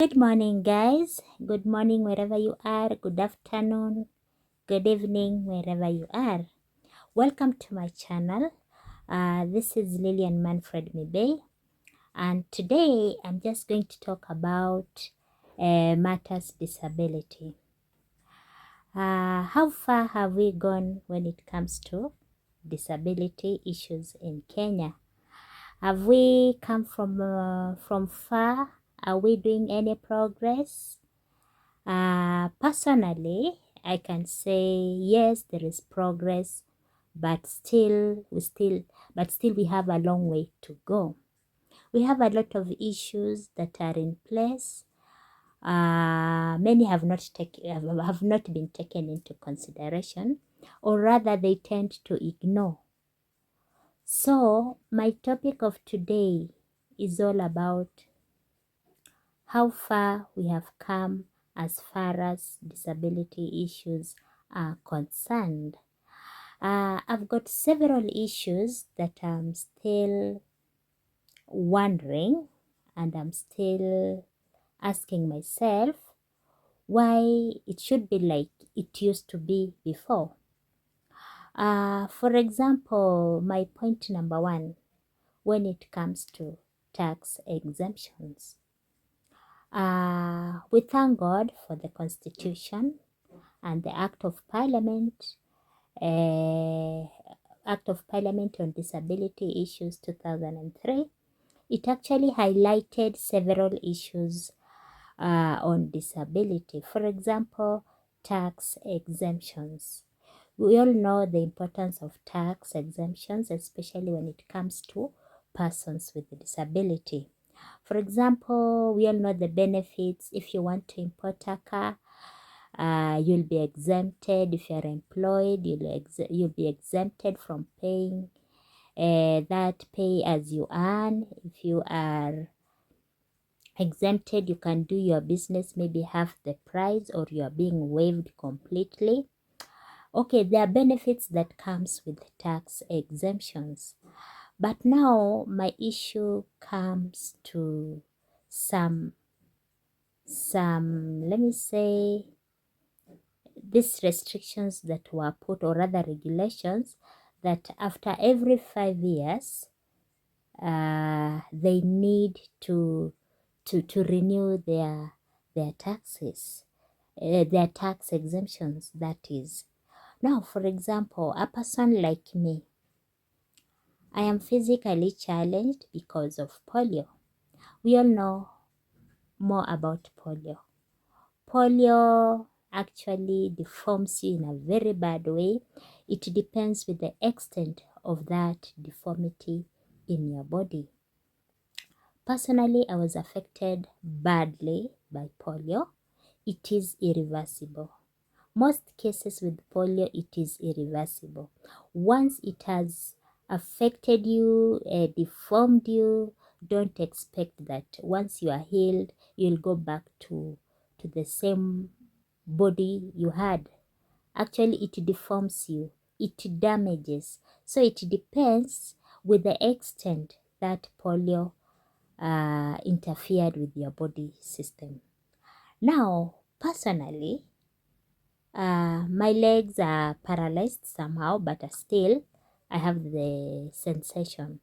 Good morning, guys. Good morning, wherever you are. Good afternoon. Good evening, wherever you are. Welcome to my channel. This is Lillian Manfred Mibay, and today I'm just going to talk about matters disability. How far have we gone when it comes to disability issues in Kenya? Have we come from far? Are we doing any progress? Personally, I can say yes, there is progress, but still we have a long way to go. We have a lot of issues that are in place. Many have not been taken into consideration, or rather they tend to ignore. So my topic of today is all about how far we have come as far as disability issues are concerned. I've got several issues that I'm still wondering, and I'm still asking myself why it should be like it used to be before. For example, my point number one, when it comes to tax exemptions. We thank God for the Constitution and the Act of Parliament on Disability Issues 2003. It actually highlighted several issues on disability. For example, tax exemptions. We all know the importance of tax exemptions, especially when it comes to persons with a disability. For example, we all know the benefits. If you want to import a car, you'll be exempted. If you're employed, you'll be exempted from paying that pay as you earn. If you are exempted, you can do your business maybe half the price, or you are being waived completely. Okay, there are benefits that comes with tax exemptions. But now my issue comes to some let me say, these restrictions that were put, or rather regulations, that after every 5 years they need to renew their taxes, their tax exemptions, that is. Now, for example, a person like me, I am physically challenged because of polio. We all know more about polio. Polio actually deforms you in a very bad way. It depends with the extent of that deformity in your body. Personally, I was affected badly by polio. It is irreversible. Most cases with polio, it is irreversible. Once it has affected you, deformed you, don't expect that once you are healed, you'll go back to the same body you had. Actually, it deforms you. It damages. So it depends with the extent that polio interfered with your body system. Now, personally, my legs are paralyzed somehow, but still I have the sensation.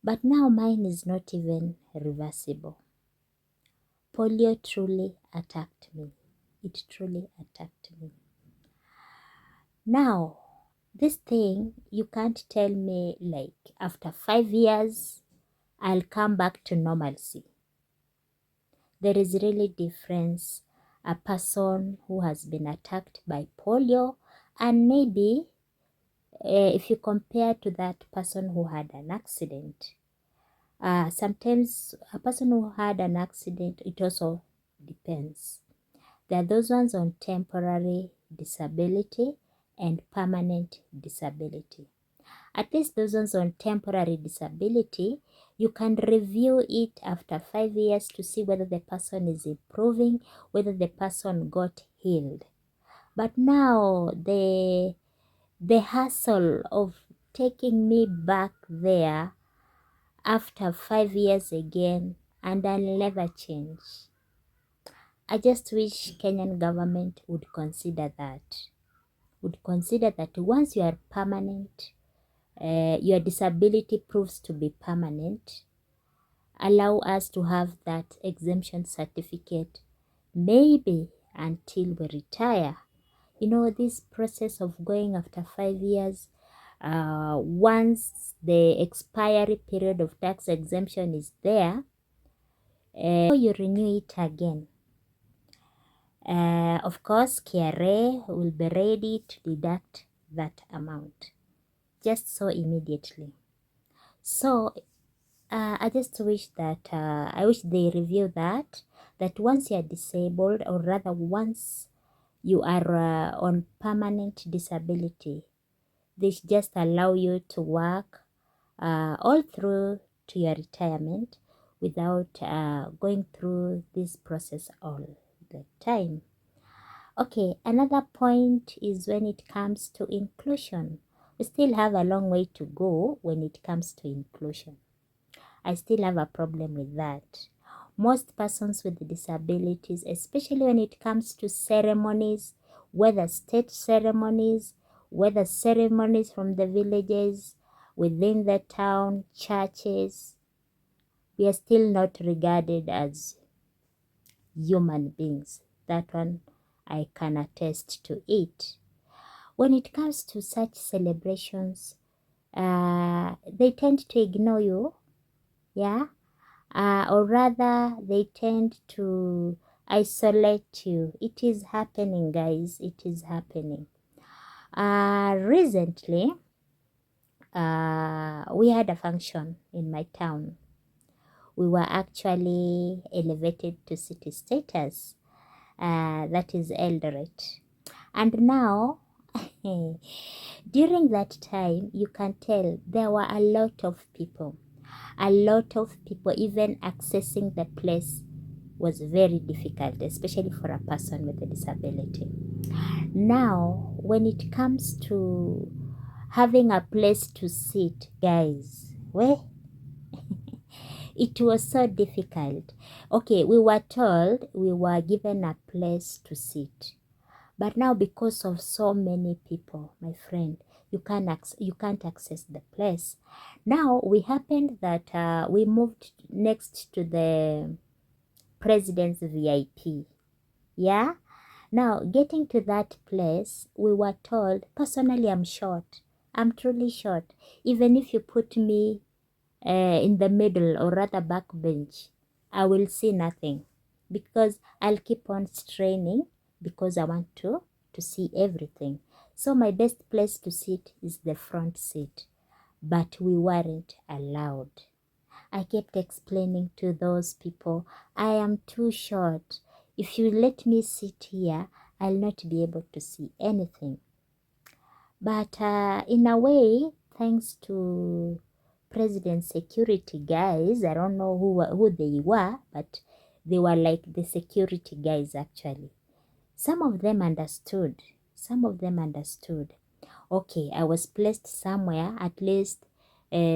But now mine is not even reversible. Polio truly attacked me. It truly attacked me. Now, this thing, you can't tell me like after 5 years, I'll come back to normalcy. There is really difference. A person who has been attacked by polio, and maybe if you compare to that person who had an accident, sometimes a person who had an accident, it also depends. There are those ones on temporary disability and permanent disability. At least those ones on temporary disability, you can review it after 5 years to see whether the person is improving, whether the person got healed. But now the hassle of taking me back there after 5 years again, and I'll never change. I just wish Kenyan government would consider that. Would consider that once you are permanent, your disability proves to be permanent, allow us to have that exemption certificate, maybe until we retire. You know, this process of going after 5 years, once the expiry period of tax exemption is there, you renew it again. Of course, KRA will be ready to deduct that amount just so immediately. So I just wish that I wish they review that once you are disabled, or rather once you are on permanent disability, they should just allow you to work all through to your retirement without going through this process all the time. Okay, another point is when it comes to inclusion. We still have a long way to go when it comes to inclusion. I still have a problem with that. Most persons with disabilities, especially when it comes to ceremonies, whether state ceremonies, whether ceremonies from the villages, within the town, churches, we are still not regarded as human beings. That one, I can attest to it. When it comes to such celebrations, they tend to ignore you, yeah, or rather they tend to isolate you. It is happening, guys. It is happening. Recently, we had a function in my town. We were actually elevated to city status. That is Eldoret. And now, during that time, you can tell there were a lot of people. A lot of people, even accessing the place was very difficult, especially for a person with a disability. Now, when it comes to having a place to sit, guys, well, it was so difficult. Okay, we were told we were given a place to sit. But now, because of so many people, my friend, you can't access the place. Now, we happened that we moved next to the president's VIP. Yeah? Now, getting to that place, we were told, personally, I'm short. I'm truly short. Even if you put me in the middle or rather back bench, I will see nothing because I'll keep on straining because I want to see everything. So my best place to sit is the front seat, but we weren't allowed. I kept explaining to those people, I am too short. If you let me sit here, I'll not be able to see anything. But in a way, thanks to president security guys, I don't know who they were, but they were like the security guys actually. Some of them understood. Okay, I was placed somewhere, at least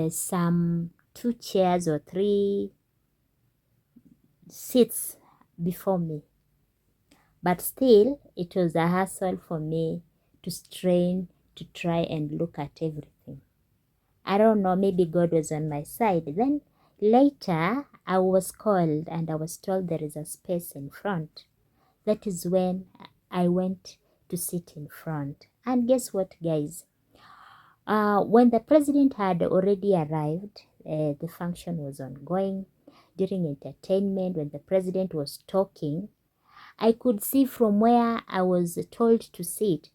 some 2 chairs or 3 seats before me. But still, it was a hassle for me to strain to try and look at everything. I don't know, maybe God was on my side. Then later, I was called and I was told there is a space in front. That is when I went to sit in front. And guess what, guys? When the president had already arrived, the function was ongoing. During entertainment, when the president was talking, I could see from where I was told to sit,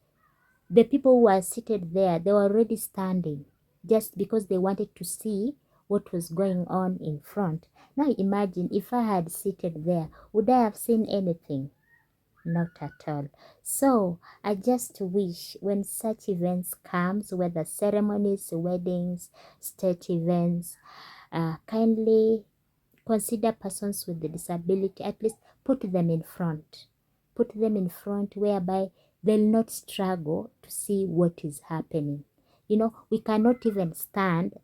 the people who were seated there, they were already standing just because they wanted to see what was going on in front. Now imagine if I had seated there, would I have seen anything? Not at all. So I just wish when such events comes, whether ceremonies, weddings, state events, kindly consider persons with the disability, at least put them in front. Put them in front whereby they'll not struggle to see what is happening. You know, we cannot even stand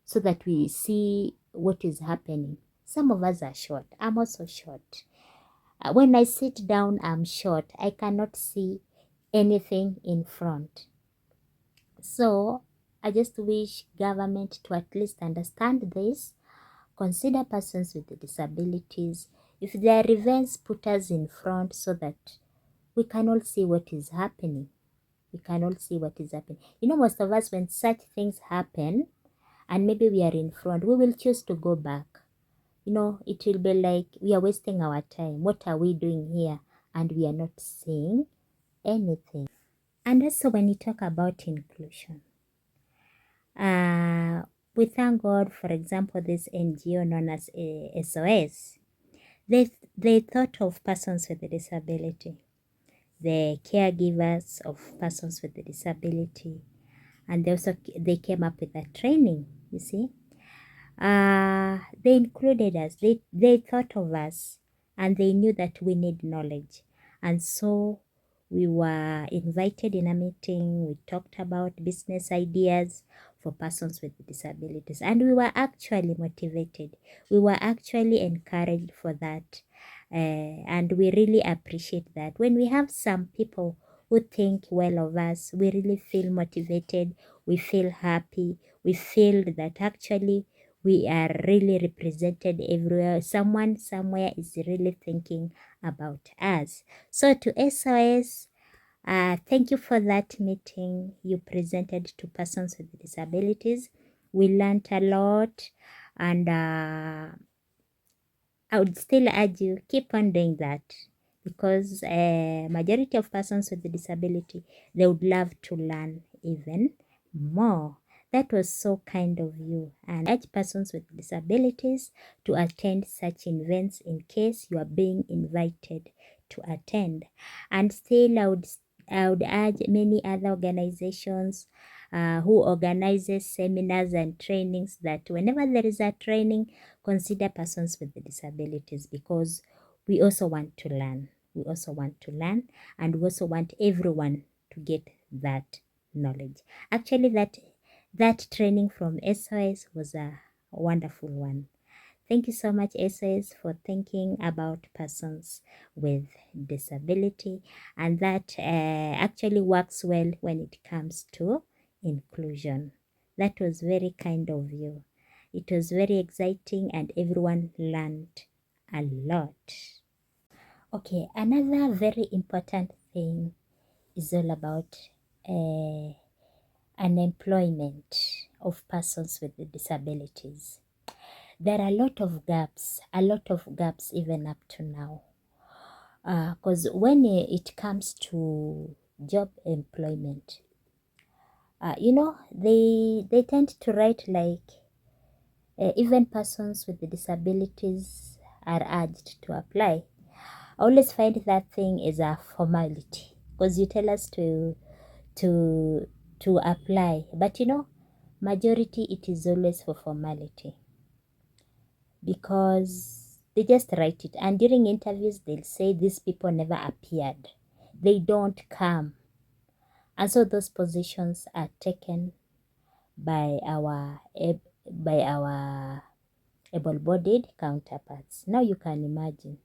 so that we see what is happening. Some of us are short. I'm also short. When I sit down, I'm short. I cannot see anything in front. So I just wish government to at least understand this, consider persons with disabilities. If there are events, put us in front so that we can all see what is happening. We can all see what is happening. Most of us, when such things happen and maybe we are in front, we will choose to go back. It will be like we are wasting our time. What are we doing here? And we are not seeing anything. And also when you talk about inclusion, we thank God, for example, this NGO known as SOS. They thought of persons with a disability, the caregivers of persons with a disability, and they came up with a training. You see, they included us. They thought of us, and they knew that we need knowledge, and so we were invited in a meeting. We talked about business ideas for persons with disabilities, and we were actually motivated. We were actually encouraged for that. And we really appreciate that. When we have some people who think well of us, we really feel motivated, we feel happy, we feel that actually we are really represented everywhere. Someone somewhere is really thinking about us. So to SOS, thank you for that meeting you presented to persons with disabilities. We learned a lot, and I would still urge you, keep on doing that, because majority of persons with disability, they would love to learn even more. That was so kind of you, and urge persons with disabilities to attend such events in case you are being invited to attend. And still, I would urge many other organizations who organizes seminars and trainings that whenever there is a training, consider persons with disabilities, because we also want to learn. We also want to learn, and we also want everyone to get that knowledge. Actually, that training from SOS was a wonderful one. Thank you so much, SOS, for thinking about persons with disability, and that actually works well when it comes to inclusion. That was very kind of you. It was very exciting, and everyone learned a lot. Okay, another very important thing is all about unemployment of persons with disabilities. There are a lot of gaps even up to now. Because when it comes to job employment, they tend to write like even persons with disabilities are urged to apply. I always find that thing is a formality, because you tell us to apply, but majority it is always for formality, because they just write it, and during interviews they'll say these people never appeared, they don't come, and so those positions are taken by our able-bodied counterparts. Now you can imagine,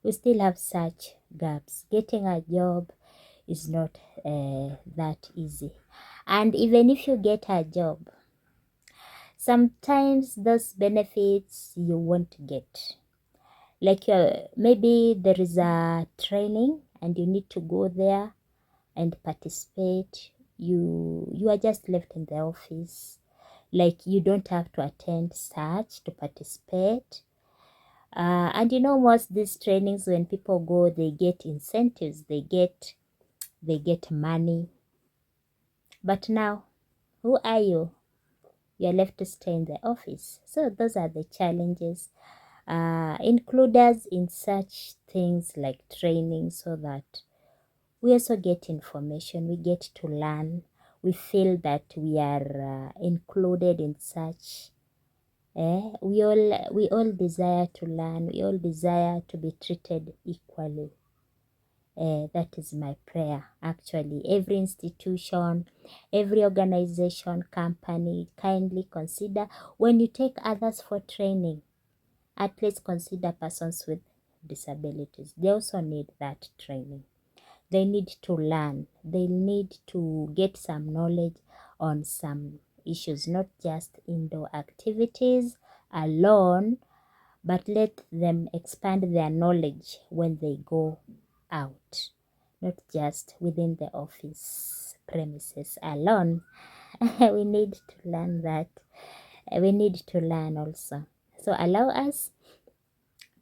we still have such gaps. Getting a job is not that easy, and even if you get a job, sometimes those benefits you won't get. Like maybe there is a training and you need to go there and participate. You are just left in the office, like you don't have to attend such to participate. And most these trainings, when people go, they get incentives, they get money. But now, who are you? You're left to stay in the office. So those are the challenges. Include us in such things like training, so that we also get information, we get to learn, we feel that we are included in such. We all desire to learn, we all desire to be treated equally. That is my prayer, actually. Every institution, every organization, company, kindly consider, when you take others for training, at least consider persons with disabilities. They also need that training. They need to learn. They need to get some knowledge on some issues, not just indoor activities alone, but let them expand their knowledge when they go out, not just within the office premises alone. We need to learn that. We need to learn also. So allow us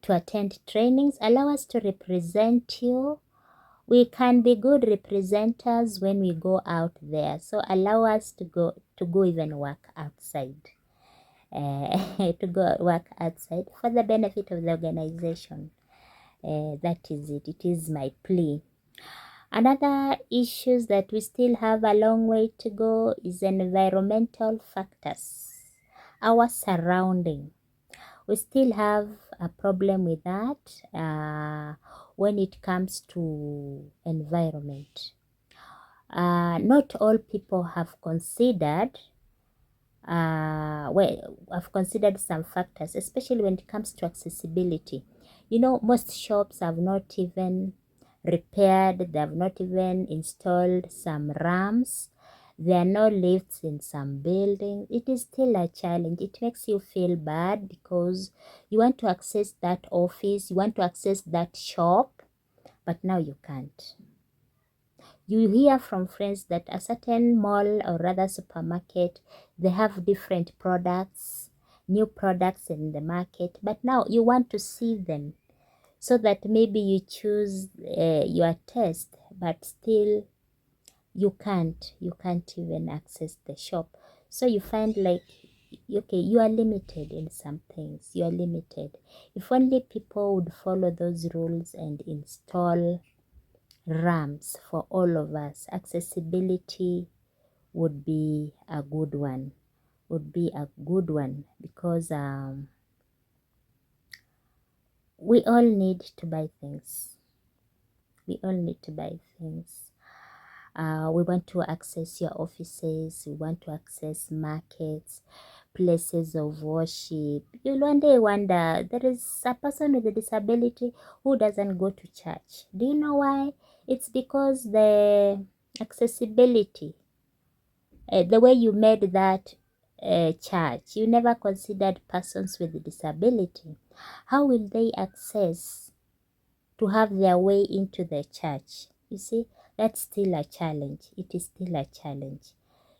to attend trainings, allow us to represent you. We can be good representers when we go out there. So allow us to go even work outside. To go work outside for the benefit of the organization. That is it. It is my plea. Another issues that we still have a long way to go is environmental factors. Our surrounding. We still have a problem with that when it comes to environment. Not all people have considered I've considered some factors, especially when it comes to accessibility. Most shops have not even repaired, they have not even installed some ramps. There are no lifts in some buildings. It is still a challenge. It makes you feel bad because you want to access that office, you want to access that shop, but now you can't. You hear from friends that a certain mall or rather supermarket, they have different products, new products in the market, but now you want to see them so that maybe you choose your taste, but still you can't even access the shop. So you find like, okay, you are limited in some things. You are limited. If only people would follow those rules and install ramps for all of us, accessibility would be a good one. Because we all need to buy things. We want to access your offices. We want to access markets, places of worship. You'll one day wonder, there is a person with a disability who doesn't go to church. Do you know why? It's because the accessibility, the way you made that church, you never considered persons with disability. How will they access to have their way into the church? You see, that's still a challenge. It is still a challenge.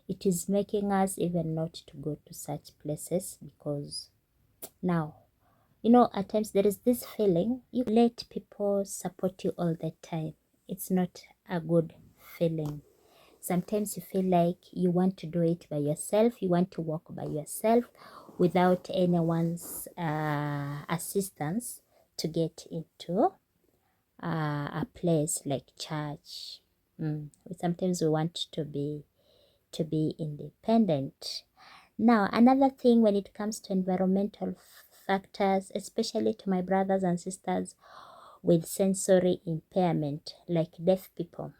It is making us even not to go to such places because now, at times there is this feeling you let people support you all the time. It's not a good feeling. Sometimes you feel like you want to do it by yourself. You want to walk by yourself without anyone's assistance to get into a place like church. Sometimes we want to be independent. Now, another thing when it comes to environmental factors, especially to my brothers and sisters with sensory impairment, like deaf people,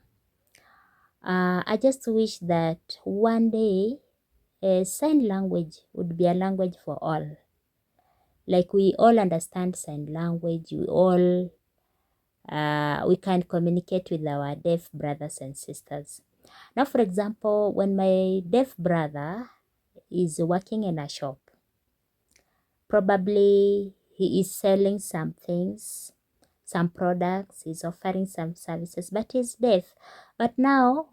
I just wish that one day sign language would be a language for all. Like we all understand sign language, we can communicate with our deaf brothers and sisters. Now, for example, when my deaf brother is working in a shop, probably he is selling some things, some products, he's offering some services, but he's deaf. But now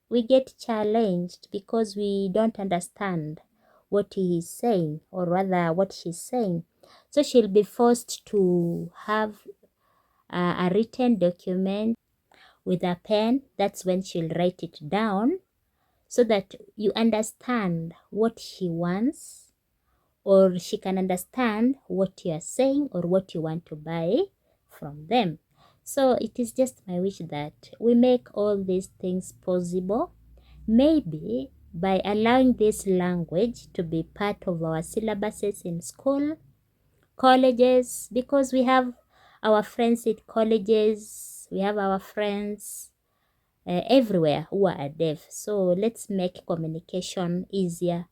we get challenged because we don't understand what he is saying, or rather what she's saying. So she'll be forced to have a written document with a pen. That's when she'll write it down so that you understand what she wants, or she can understand what you are saying or what you want to buy from them. So it is just my wish that we make all these things possible, maybe by allowing this language to be part of our syllabuses in school, colleges, because we have our friends at colleges, we have our friends everywhere who are deaf. So let's make communication easier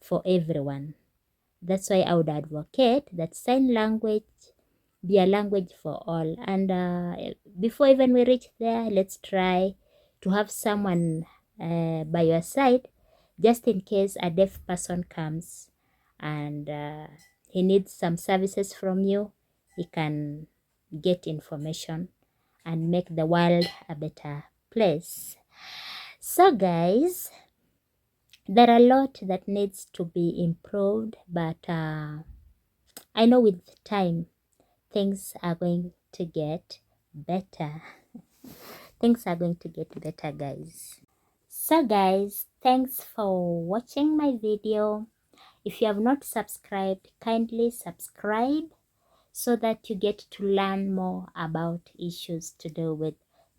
for everyone. That's why I would advocate that sign language be a language for all. And before even we reach there, let's try to have someone by your side, just in case a deaf person comes and he needs some services from you. He can get information and make the world a better place. So guys, there are a lot that needs to be improved, but I know with time things are going to get better. Things are going to get better, guys. So guys, thanks for watching my video. If you have not subscribed, kindly subscribe so that you get to learn more about issues to do with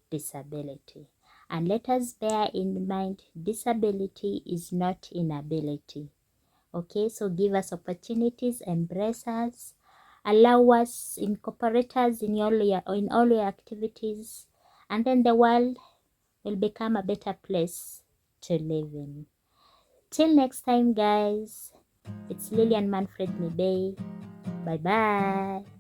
disability. And let us bear in mind, disability is not inability. Okay, so give us opportunities, embrace us, allow us, incorporate us in all your activities, and then the world will become a better place to live in. Till next time, guys, it's Lillian Manfred Mibay. Bye bye.